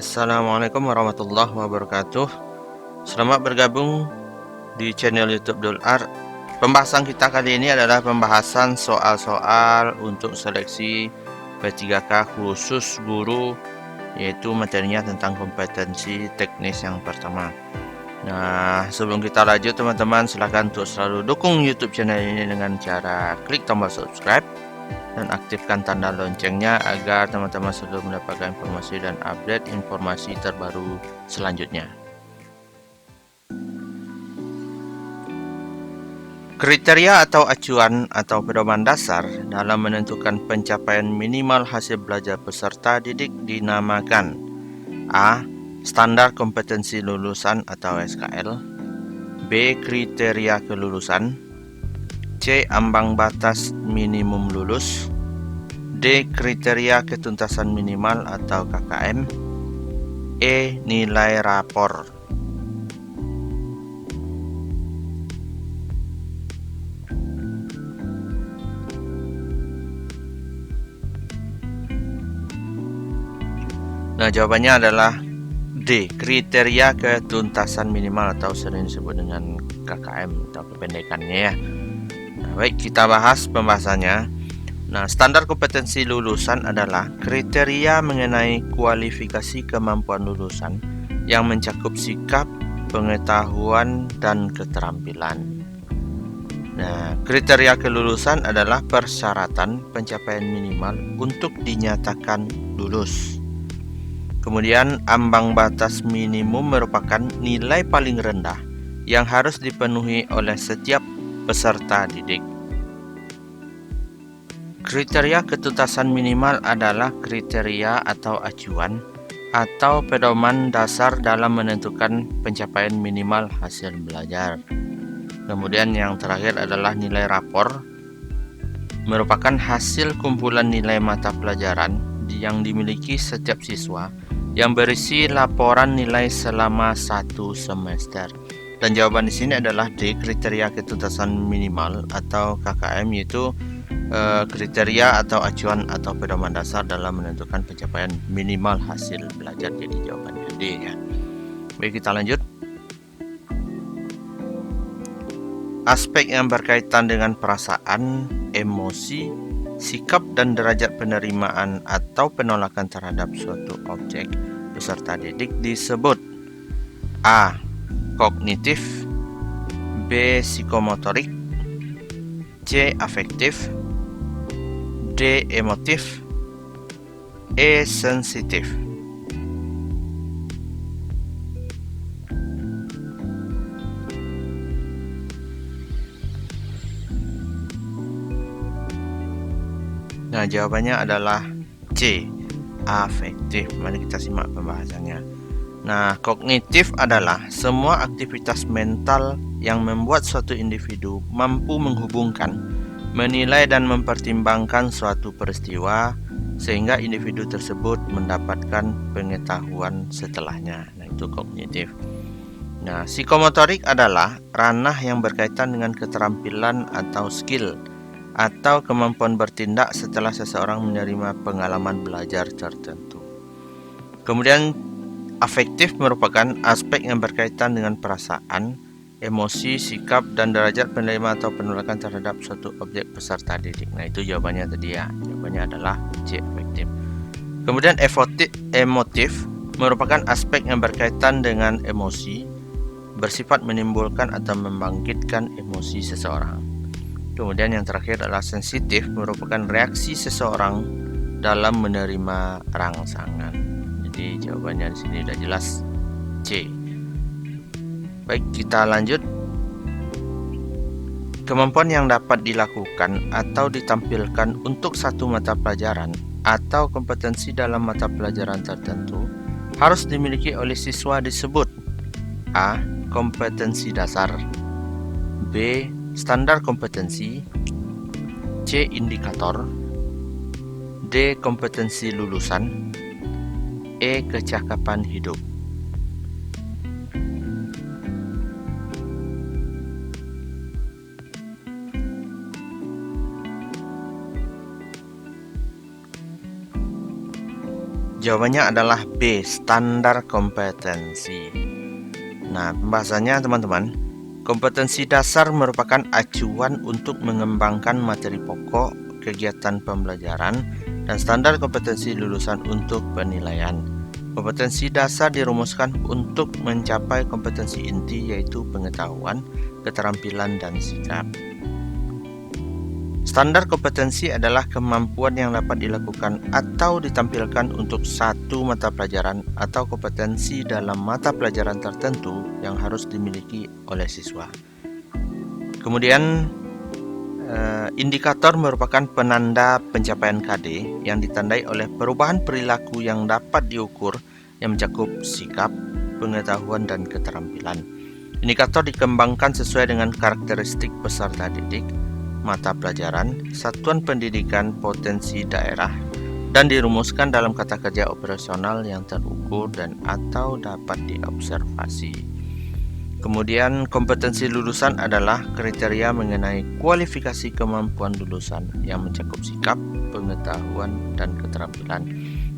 Assalamualaikum warahmatullahi wabarakatuh. Selamat bergabung di channel YouTube Dul Art. Pembahasan kita kali ini adalah pembahasan soal-soal untuk seleksi P3K khusus guru, yaitu materinya tentang kompetensi teknis yang pertama. Nah, sebelum kita lanjut teman-teman, silahkan untuk selalu dukung YouTube channel ini dengan cara klik tombol subscribe dan aktifkan tanda loncengnya agar teman-teman selalu mendapatkan informasi dan update informasi terbaru selanjutnya. Kriteria atau acuan atau pedoman dasar dalam menentukan pencapaian minimal hasil belajar peserta didik dinamakan A. Standar kompetensi lulusan atau SKL, B. Kriteria kelulusan, C. Ambang batas minimum lulus, D. Kriteria ketuntasan minimal atau KKM, E. Nilai rapor. Nah, jawabannya adalah D. Kriteria ketuntasan minimal atau sering disebut dengan KKM atau kependekannya ya. Nah, baik, kita bahas pembahasannya. Nah, standar kompetensi lulusan adalah kriteria mengenai kualifikasi kemampuan lulusan yang mencakup sikap, pengetahuan, dan keterampilan. Nah, kriteria kelulusan adalah persyaratan pencapaian minimal untuk dinyatakan lulus. Kemudian, ambang batas minimum merupakan nilai paling rendah yang harus dipenuhi oleh setiap peserta didik. Kriteria ketuntasan minimal adalah kriteria atau acuan atau pedoman dasar dalam menentukan pencapaian minimal hasil belajar. Kemudian yang terakhir adalah nilai rapor, merupakan hasil kumpulan nilai mata pelajaran yang dimiliki setiap siswa yang berisi laporan nilai selama 1 semester. Dan jawaban di sini adalah D. Kriteria ketuntasan minimal atau KKM, yaitu kriteria atau acuan atau pedoman dasar dalam menentukan pencapaian minimal hasil belajar. Jadi jawabannya D ya. Baik, kita lanjut. Aspek yang berkaitan dengan perasaan, emosi, sikap dan derajat penerimaan atau penolakan terhadap suatu objek peserta didik disebut A. Kognitif, B. Psikomotorik, C. Afektif, D. Emotif, E. Sensitif. Nah, jawabannya adalah C. Afektif. Mari kita simak pembahasannya. Nah, kognitif adalah semua aktivitas mental yang membuat suatu individu mampu menghubungkan, menilai dan mempertimbangkan suatu peristiwa sehingga individu tersebut mendapatkan pengetahuan setelahnya. Nah, itu kognitif. Nah, psikomotorik adalah ranah yang berkaitan dengan keterampilan atau skill atau kemampuan bertindak setelah seseorang menerima pengalaman belajar tertentu. Kemudian afektif merupakan aspek yang berkaitan dengan perasaan, emosi, sikap, dan derajat penerima atau penolakan terhadap suatu objek peserta didik. Nah, itu jawabannya tadi ya. Jawabannya adalah C, afektif. Kemudian emotif merupakan aspek yang berkaitan dengan emosi, bersifat menimbulkan atau membangkitkan emosi seseorang. Kemudian yang terakhir adalah sensitif, merupakan reaksi seseorang dalam menerima rangsangan. Jadi jawabannya di sini sudah jelas C. Baik, kita lanjut. Kemampuan yang dapat dilakukan atau ditampilkan untuk satu mata pelajaran atau kompetensi dalam mata pelajaran tertentu harus dimiliki oleh siswa disebut A. Kompetensi dasar, B. Standar kompetensi, C. Indikator, D. Kompetensi lulusan, E. Kecakapan hidup. Jawabannya adalah B, standar kompetensi. Nah, pembahasannya teman-teman, kompetensi dasar merupakan acuan untuk mengembangkan materi pokok, kegiatan pembelajaran, dan standar kompetensi lulusan untuk penilaian. Kompetensi dasar dirumuskan untuk mencapai kompetensi inti yaitu pengetahuan, keterampilan, dan sikap. Standar kompetensi adalah kemampuan yang dapat dilakukan atau ditampilkan untuk satu mata pelajaran atau kompetensi dalam mata pelajaran tertentu yang harus dimiliki oleh siswa. Kemudian indikator merupakan penanda pencapaian KD yang ditandai oleh perubahan perilaku yang dapat diukur yang mencakup sikap, pengetahuan, dan keterampilan. Indikator dikembangkan sesuai dengan karakteristik peserta didik, mata pelajaran, satuan pendidikan, potensi daerah, dan dirumuskan dalam kata kerja operasional yang terukur dan atau dapat diobservasi. Kemudian kompetensi lulusan adalah kriteria mengenai kualifikasi kemampuan lulusan yang mencakup sikap, pengetahuan, dan keterampilan.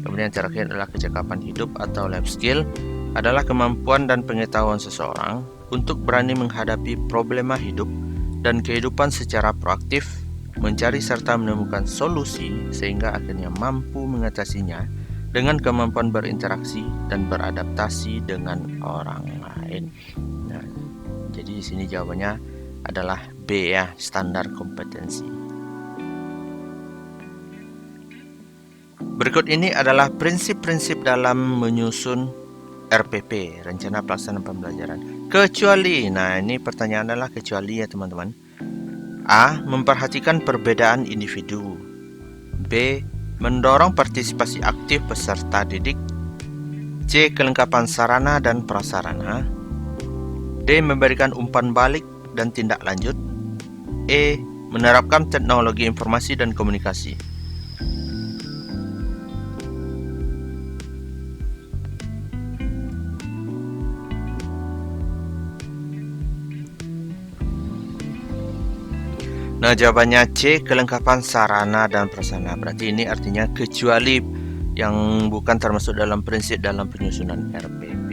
Kemudian yang terakhir adalah kecakapan hidup atau life skill, adalah kemampuan dan pengetahuan seseorang untuk berani menghadapi problema hidup dan kehidupan secara proaktif, mencari serta menemukan solusi sehingga akhirnya mampu mengatasinya dengan kemampuan berinteraksi dan beradaptasi dengan orang lain. Nah, jadi di sini jawabannya adalah B ya, standar kompetensi. Berikut ini adalah prinsip-prinsip dalam menyusun RPP, Rencana Pelaksanaan Pembelajaran. Kecuali, nah ini pertanyaan adalah kecuali ya teman-teman. A. Memperhatikan perbedaan individu. B. Mendorong partisipasi aktif peserta didik. C. Kelengkapan sarana dan prasarana. D. Memberikan umpan balik dan tindak lanjut. E. Menerapkan teknologi informasi dan komunikasi. Nah, jawabannya C, kelengkapan sarana dan prasarana. Berarti ini artinya kecuali yang bukan termasuk dalam prinsip dalam penyusunan RPP.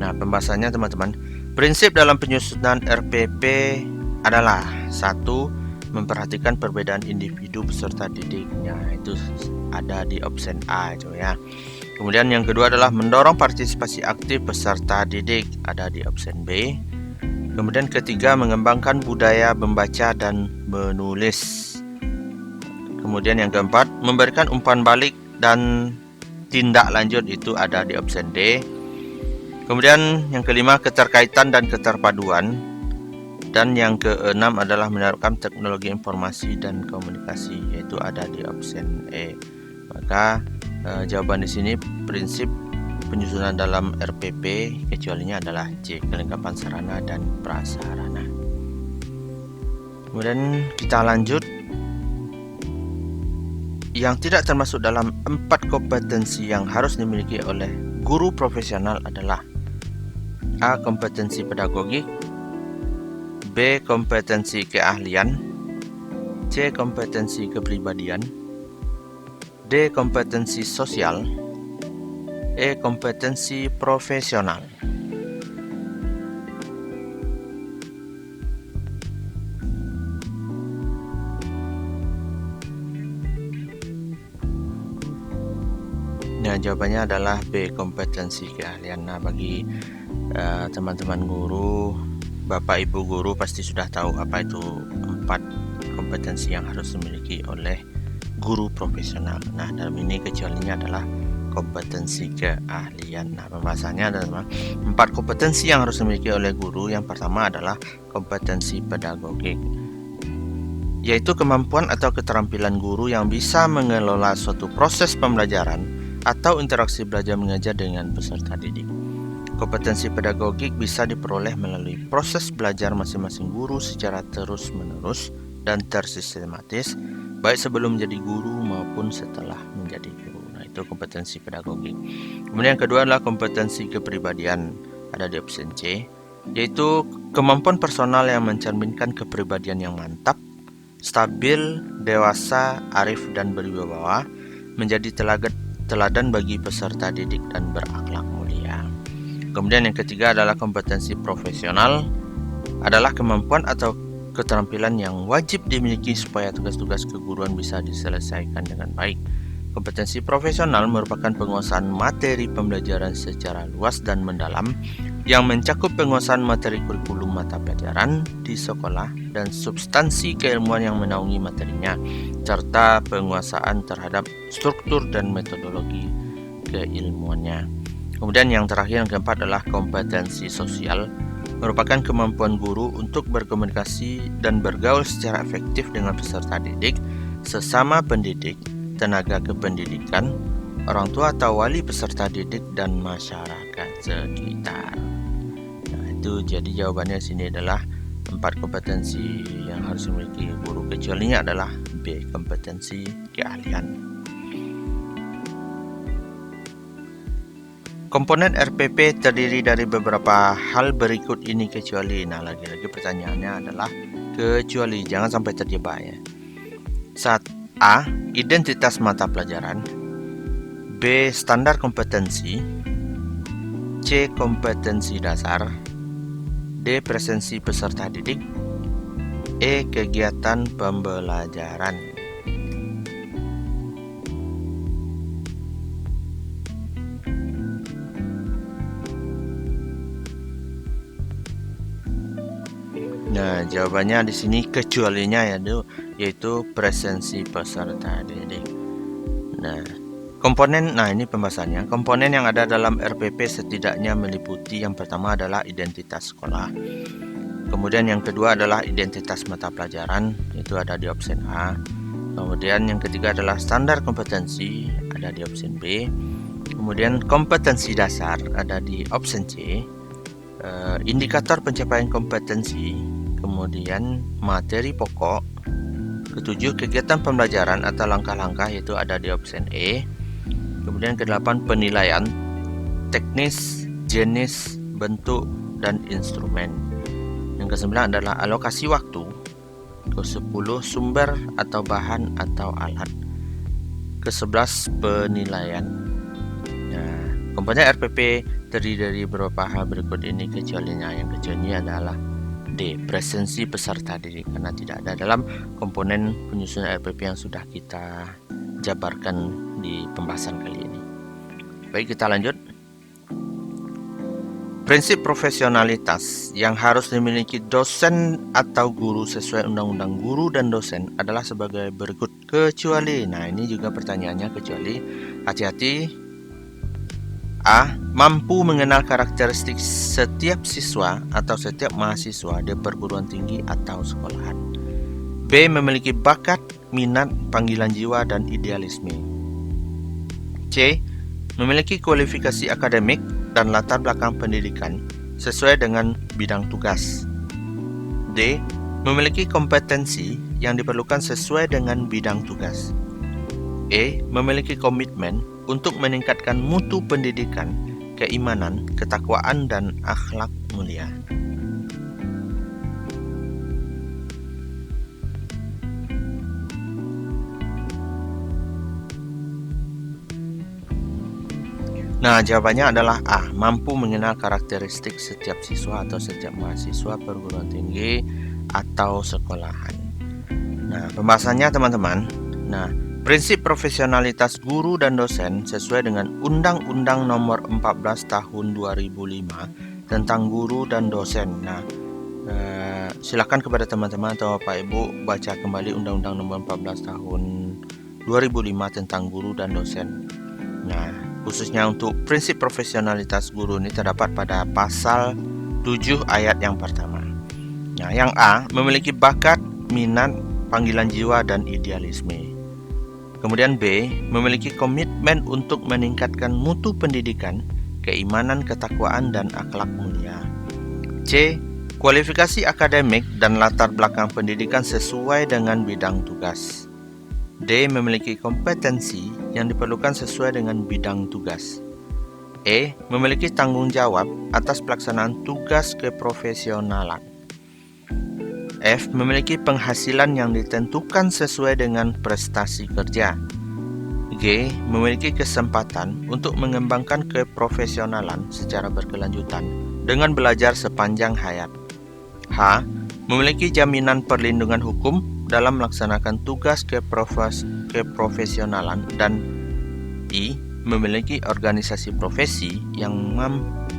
Nah, pembahasannya teman-teman, prinsip dalam penyusunan RPP adalah 1. Memperhatikan perbedaan individu peserta didiknya. Itu ada di option A itu ya. Kemudian yang kedua adalah mendorong partisipasi aktif peserta didik, ada di option B. Kemudian ketiga, mengembangkan budaya membaca dan menulis. Kemudian yang keempat, memberikan umpan balik dan tindak lanjut, itu ada di option D. Kemudian yang kelima, keterkaitan dan keterpaduan. Dan yang keenam adalah menerapkan teknologi informasi dan komunikasi, yaitu ada di option E. Maka jawaban di sini prinsip penyusunan dalam RPP kecualinya adalah C, kelengkapan sarana dan prasarana. Kemudian kita lanjut. Yang tidak termasuk dalam 4 kompetensi yang harus dimiliki oleh guru profesional adalah A. Kompetensi pedagogik, B. Kompetensi keahlian, C. Kompetensi kepribadian, D. Kompetensi sosial, E. Kompetensi profesional. Nah, jawabannya adalah B. Kompetensi keahlian. Nah, bagi teman-teman guru, Bapak Ibu guru pasti sudah tahu apa itu 4 kompetensi yang harus dimiliki oleh guru profesional. Nah, dalam ini kecualinya adalah kompetensi keahlian. Nah, pembahasannya adalah 4 kompetensi yang harus dimiliki oleh guru. Yang pertama adalah kompetensi pedagogik, yaitu kemampuan atau keterampilan guru yang bisa mengelola suatu proses pembelajaran atau interaksi belajar mengajar dengan peserta didik. Kompetensi pedagogik bisa diperoleh melalui proses belajar masing-masing guru secara terus-menerus dan tersistematis, baik sebelum menjadi guru maupun setelah menjadi guru. Nah, itu kompetensi pedagogik. Kemudian yang kedua adalah kompetensi kepribadian, ada di option C, yaitu kemampuan personal yang mencerminkan kepribadian yang mantap, stabil, dewasa, arif, dan berwibawa, menjadi teladan bagi peserta didik dan berakhlak mulia. Kemudian yang ketiga adalah kompetensi profesional, adalah kemampuan atau keterampilan yang wajib dimiliki supaya tugas-tugas keguruan bisa diselesaikan dengan baik. Kompetensi profesional merupakan penguasaan materi pembelajaran secara luas dan mendalam yang mencakup penguasaan materi kurikulum mata pelajaran di sekolah dan substansi keilmuan yang menaungi materinya, serta penguasaan terhadap struktur dan metodologi keilmuannya. Kemudian yang terakhir, yang keempat adalah kompetensi sosial, merupakan kemampuan guru untuk berkomunikasi dan bergaul secara efektif dengan peserta didik, sesama pendidik, tenaga kependidikan, orang tua atau wali peserta didik, dan masyarakat sekitar. Nah, itu jadi jawabannya sini adalah 4 kompetensi yang harus dimiliki guru, kecualinya adalah B, kompetensi keahlian. Komponen RPP terdiri dari beberapa hal berikut ini kecuali. Nah, lagi-lagi pertanyaannya adalah kecuali, jangan sampai terjebak ya. 1. A. Identitas mata pelajaran. B. Standar kompetensi. C. Kompetensi dasar. D. Presensi peserta didik. E. Kegiatan pembelajaran. Nah, jawabannya di sini kecualinya ya, yaitu presensi peserta didik. Nah, ini pembahasannya. Komponen yang ada dalam RPP setidaknya meliputi, yang pertama adalah identitas sekolah. Kemudian yang kedua adalah identitas mata pelajaran, itu ada di opsi A. Kemudian yang ketiga adalah standar kompetensi, ada di opsi B. Kemudian kompetensi dasar ada di opsi C. Indikator pencapaian kompetensi, kemudian materi pokok, ketujuh kegiatan pembelajaran atau langkah-langkah, yaitu ada di opsi E. Kemudian ke-8 penilaian, teknis, jenis, bentuk, dan instrumen. Yang ke-9 adalah alokasi waktu. Ke-10 sumber atau bahan atau alat. Ke-11 penilaian. Nah, komponen RPP terdiri dari beberapa hal berikut ini kecualinya. Yang kecualinya adalah D, presensi peserta didik, karena tidak ada dalam komponen penyusunan RPP yang sudah kita jabarkan di pembahasan kali ini. Baik, kita lanjut. Prinsip profesionalitas yang harus dimiliki dosen atau guru sesuai Undang-Undang Guru dan Dosen adalah sebagai berikut, kecuali. Nah, ini juga pertanyaannya kecuali. Hati-hati. A. Mampu mengenal karakteristik setiap siswa atau setiap mahasiswa di perguruan tinggi atau sekolahan. B. Memiliki bakat, minat, panggilan jiwa, dan idealisme. C. Memiliki kualifikasi akademik dan latar belakang pendidikan sesuai dengan bidang tugas. D. Memiliki kompetensi yang diperlukan sesuai dengan bidang tugas. E. Memiliki komitmen untuk meningkatkan mutu pendidikan, keimanan, ketakwaan, dan akhlak mulia. Nah, jawabannya adalah A. Mampu mengenal karakteristik setiap siswa atau setiap mahasiswa perguruan tinggi atau sekolahan. Nah, pembahasannya teman-teman. Nah, prinsip profesionalitas guru dan dosen sesuai dengan Undang-Undang Nomor 14 Tahun 2005 tentang guru dan dosen. Nah, silakan kepada teman-teman atau Bapak Ibu baca kembali Undang-Undang Nomor 14 Tahun 2005 tentang guru dan dosen. Nah, khususnya untuk prinsip profesionalitas guru ini terdapat pada pasal 7 ayat yang pertama. Nah, yang A, memiliki bakat, minat, panggilan jiwa, dan idealisme. Kemudian B, memiliki komitmen untuk meningkatkan mutu pendidikan, keimanan, ketakwaan, dan akhlak mulia. C, kualifikasi akademik dan latar belakang pendidikan sesuai dengan bidang tugas. D, memiliki kompetensi yang diperlukan sesuai dengan bidang tugas. E, memiliki tanggung jawab atas pelaksanaan tugas keprofesionalan. F, memiliki penghasilan yang ditentukan sesuai dengan prestasi kerja. G. Memiliki kesempatan untuk mengembangkan keprofesionalan secara berkelanjutan dengan belajar sepanjang hayat. H. Memiliki jaminan perlindungan hukum dalam melaksanakan tugas keprofesionalan. Dan I. Memiliki organisasi profesi yang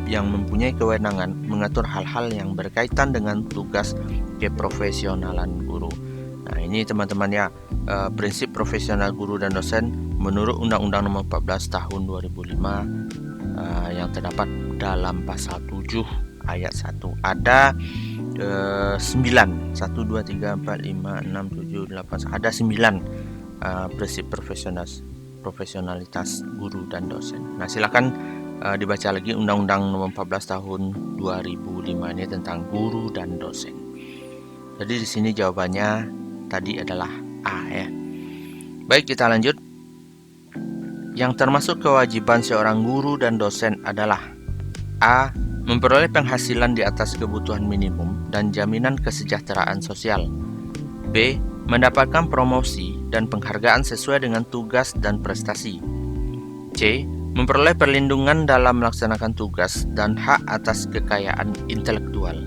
mempunyai kewenangan mengatur hal-hal yang berkaitan dengan tugas keprofesionalan guru. Nah, ini teman-teman ya, prinsip profesional guru dan dosen menurut Undang-Undang Nomor 14 Tahun 2005 yang terdapat dalam pasal 7 ayat 1. Ada 9, 1, 2, 3, 4, 5, 6, 7, 8, ada 9 prinsip profesionalitas guru dan dosen. Nah, silakan dibaca lagi Undang-Undang Nomor 14 Tahun 2005 ini tentang guru dan dosen. Jadi di sini jawabannya tadi adalah A ya. Baik, kita lanjut. Yang termasuk kewajiban seorang guru dan dosen adalah A. Memperoleh penghasilan di atas kebutuhan minimum dan jaminan kesejahteraan sosial. B. Mendapatkan promosi dan penghargaan sesuai dengan tugas dan prestasi. C. Memperoleh perlindungan dalam melaksanakan tugas dan hak atas kekayaan intelektual.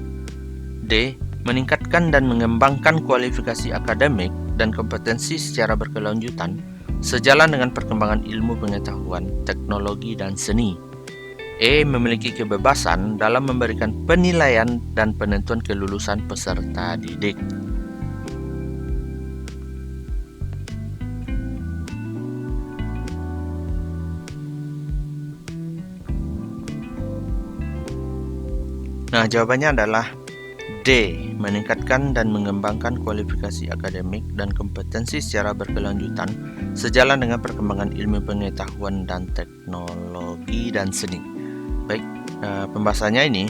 D. Meningkatkan dan mengembangkan kualifikasi akademik dan kompetensi secara berkelanjutan sejalan dengan perkembangan ilmu pengetahuan, teknologi, dan seni. E. Memiliki kebebasan dalam memberikan penilaian dan penentuan kelulusan peserta didik. Nah, jawabannya adalah D. Meningkatkan dan mengembangkan kualifikasi akademik dan kompetensi secara berkelanjutan sejalan dengan perkembangan ilmu pengetahuan dan teknologi dan seni. Baik, pembahasannya ini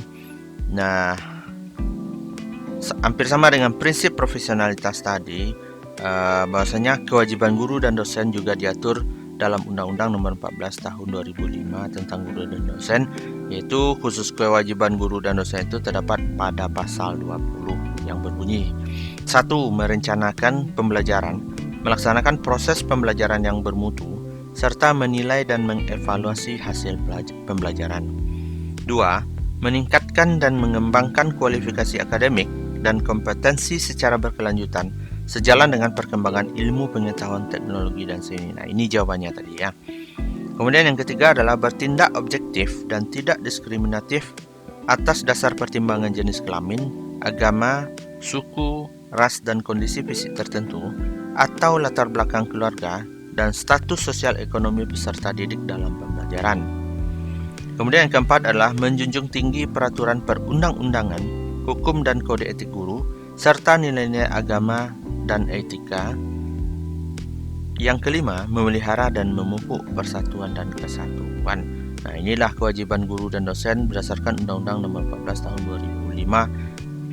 hampir sama dengan prinsip profesionalitas tadi, bahwasanya kewajiban guru dan dosen juga diatur dalam Undang-Undang Nomor 14 Tahun 2005 tentang guru dan dosen, yaitu khusus kewajiban guru dan dosen itu terdapat pada pasal 20 yang berbunyi 1. Merencanakan pembelajaran, melaksanakan proses pembelajaran yang bermutu, serta menilai dan mengevaluasi hasil pembelajaran. 2. Meningkatkan dan mengembangkan kualifikasi akademik dan kompetensi secara berkelanjutan sejalan dengan perkembangan ilmu pengetahuan, teknologi, dan seni. Nah, ini jawabannya tadi ya. Kemudian yang ketiga adalah bertindak objektif dan tidak diskriminatif atas dasar pertimbangan jenis kelamin, agama, suku, ras, dan kondisi fisik tertentu, atau latar belakang keluarga dan status sosial ekonomi peserta didik dalam pembelajaran. Kemudian yang keempat adalah menjunjung tinggi peraturan perundang-undangan, hukum dan kode etik guru, serta nilai-nilai agama dan etika. Yang kelima, memelihara dan memupuk persatuan dan kesatuan. Nah, inilah kewajiban guru dan dosen berdasarkan Undang-Undang Nomor 14 Tahun 2005,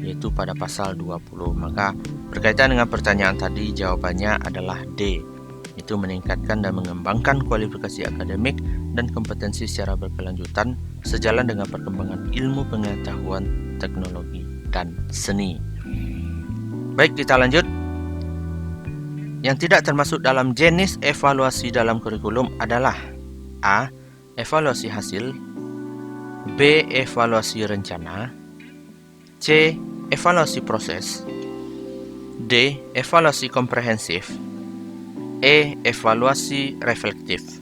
yaitu pada pasal 20. Maka berkaitan dengan pertanyaan tadi, jawabannya adalah D, itu meningkatkan dan mengembangkan kualifikasi akademik dan kompetensi secara berkelanjutan sejalan dengan perkembangan ilmu pengetahuan, teknologi, dan seni. Baik, kita lanjut. Yang tidak termasuk dalam jenis evaluasi dalam kurikulum adalah A. Evaluasi hasil, B. Evaluasi rencana, C. Evaluasi proses, D. Evaluasi komprehensif, E. Evaluasi reflektif.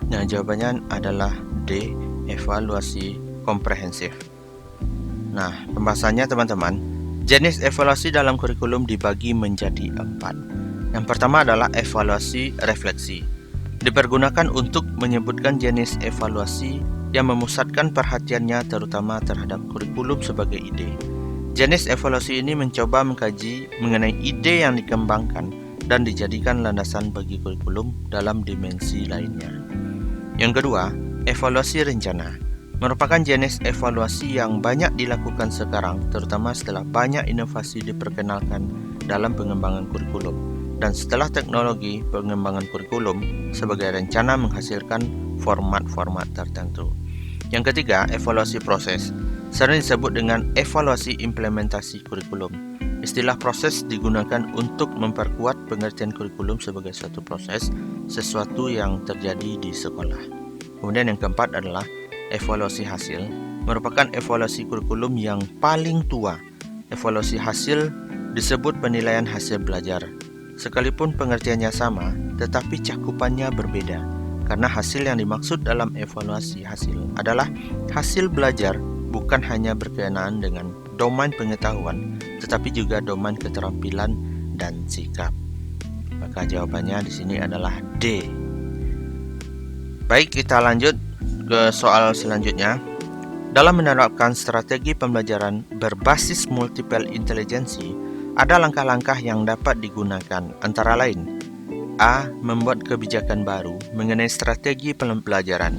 Nah, jawabannya adalah D. Evaluasi komprehensif. Nah, pembahasannya teman-teman, jenis evaluasi dalam kurikulum dibagi menjadi 4. Yang pertama adalah evaluasi refleksi. Dipergunakan untuk menyebutkan jenis evaluasi yang memusatkan perhatiannya terutama terhadap kurikulum sebagai ide. Jenis evaluasi ini mencoba mengkaji mengenai ide yang dikembangkan dan dijadikan landasan bagi kurikulum dalam dimensi lainnya. Yang kedua, evaluasi rencana merupakan jenis evaluasi yang banyak dilakukan sekarang, terutama setelah banyak inovasi diperkenalkan dalam pengembangan kurikulum dan setelah teknologi pengembangan kurikulum sebagai rencana menghasilkan format-format tertentu. Yang ketiga, evaluasi proses, sering disebut dengan evaluasi implementasi kurikulum. Istilah proses digunakan untuk memperkuat pengertian kurikulum sebagai suatu proses, sesuatu yang terjadi di sekolah. Kemudian yang keempat adalah evaluasi hasil, merupakan evaluasi kurikulum yang paling tua. Evaluasi hasil disebut penilaian hasil belajar. Sekalipun pengertiannya sama, tetapi cakupannya berbeda. Karena hasil yang dimaksud dalam evaluasi hasil adalah hasil belajar, bukan hanya berkenaan dengan domain pengetahuan, tetapi juga domain keterampilan dan sikap. Maka jawabannya di sini adalah D. Baik, kita lanjut ke soal selanjutnya. Dalam menerapkan strategi pembelajaran berbasis multiple intelligency, ada langkah-langkah yang dapat digunakan, antara lain: A. Membuat kebijakan baru mengenai strategi pembelajaran.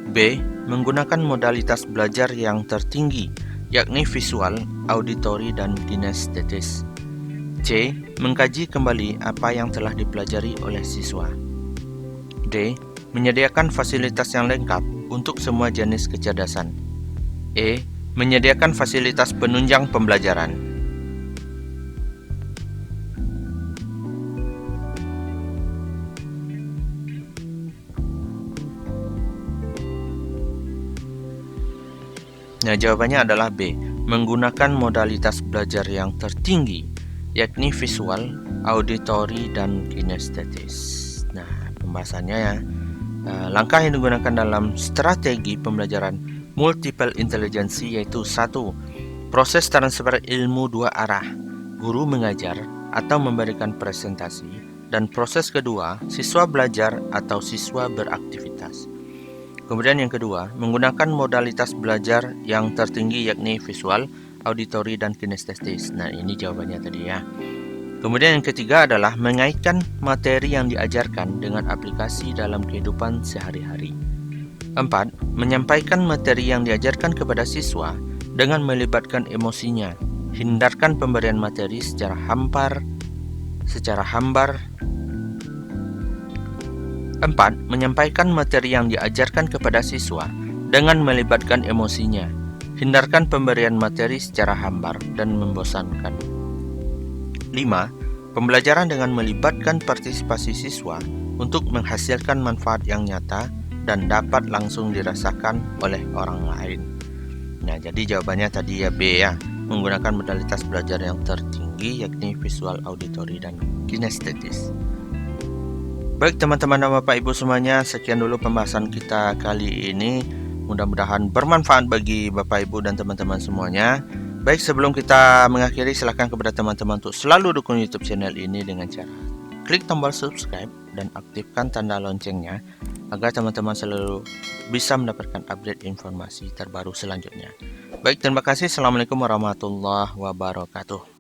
B. Menggunakan modalitas belajar yang tertinggi, yakni visual, auditori, dan kinestetis. C. Mengkaji kembali apa yang telah dipelajari oleh siswa. D. Menyediakan fasilitas yang lengkap untuk semua jenis kecerdasan. E. Menyediakan fasilitas penunjang pembelajaran. Nah, jawabannya adalah B. Menggunakan modalitas belajar yang tertinggi, yakni visual, auditori, dan kinestetis. Nah, pembahasannya ya. Langkah yang digunakan dalam strategi pembelajaran multiple intelligency yaitu 1. Proses transfer ilmu dua arah, guru mengajar atau memberikan presentasi, dan proses kedua, siswa belajar atau siswa beraktivitas. Kemudian yang kedua, menggunakan modalitas belajar yang tertinggi yakni visual, auditori, dan kinestetis. Nah, ini jawabannya tadi ya. Kemudian yang ketiga adalah mengaitkan materi yang diajarkan dengan aplikasi dalam kehidupan sehari-hari. 4. Menyampaikan materi yang diajarkan kepada siswa dengan melibatkan emosinya. Hindarkan pemberian materi secara hambar. 4. Menyampaikan materi yang diajarkan kepada siswa dengan melibatkan emosinya. Hindarkan pemberian materi secara hambar dan membosankan. 5. Pembelajaran dengan melibatkan partisipasi siswa untuk menghasilkan manfaat yang nyata dan dapat langsung dirasakan oleh orang lain. Nah, jadi jawabannya tadi ya B ya, menggunakan modalitas belajar yang tertinggi yakni visual, auditori, dan kinestetis. Baik teman-teman dan Bapak Ibu semuanya, sekian dulu pembahasan kita kali ini. Mudah-mudahan bermanfaat bagi Bapak Ibu dan teman-teman semuanya. Baik, sebelum kita mengakhiri, silakan kepada teman-teman untuk selalu dukung YouTube channel ini dengan cara klik tombol subscribe dan aktifkan tanda loncengnya agar teman-teman selalu bisa mendapatkan update informasi terbaru selanjutnya. Baik, terima kasih. Assalamualaikum warahmatullahi wabarakatuh.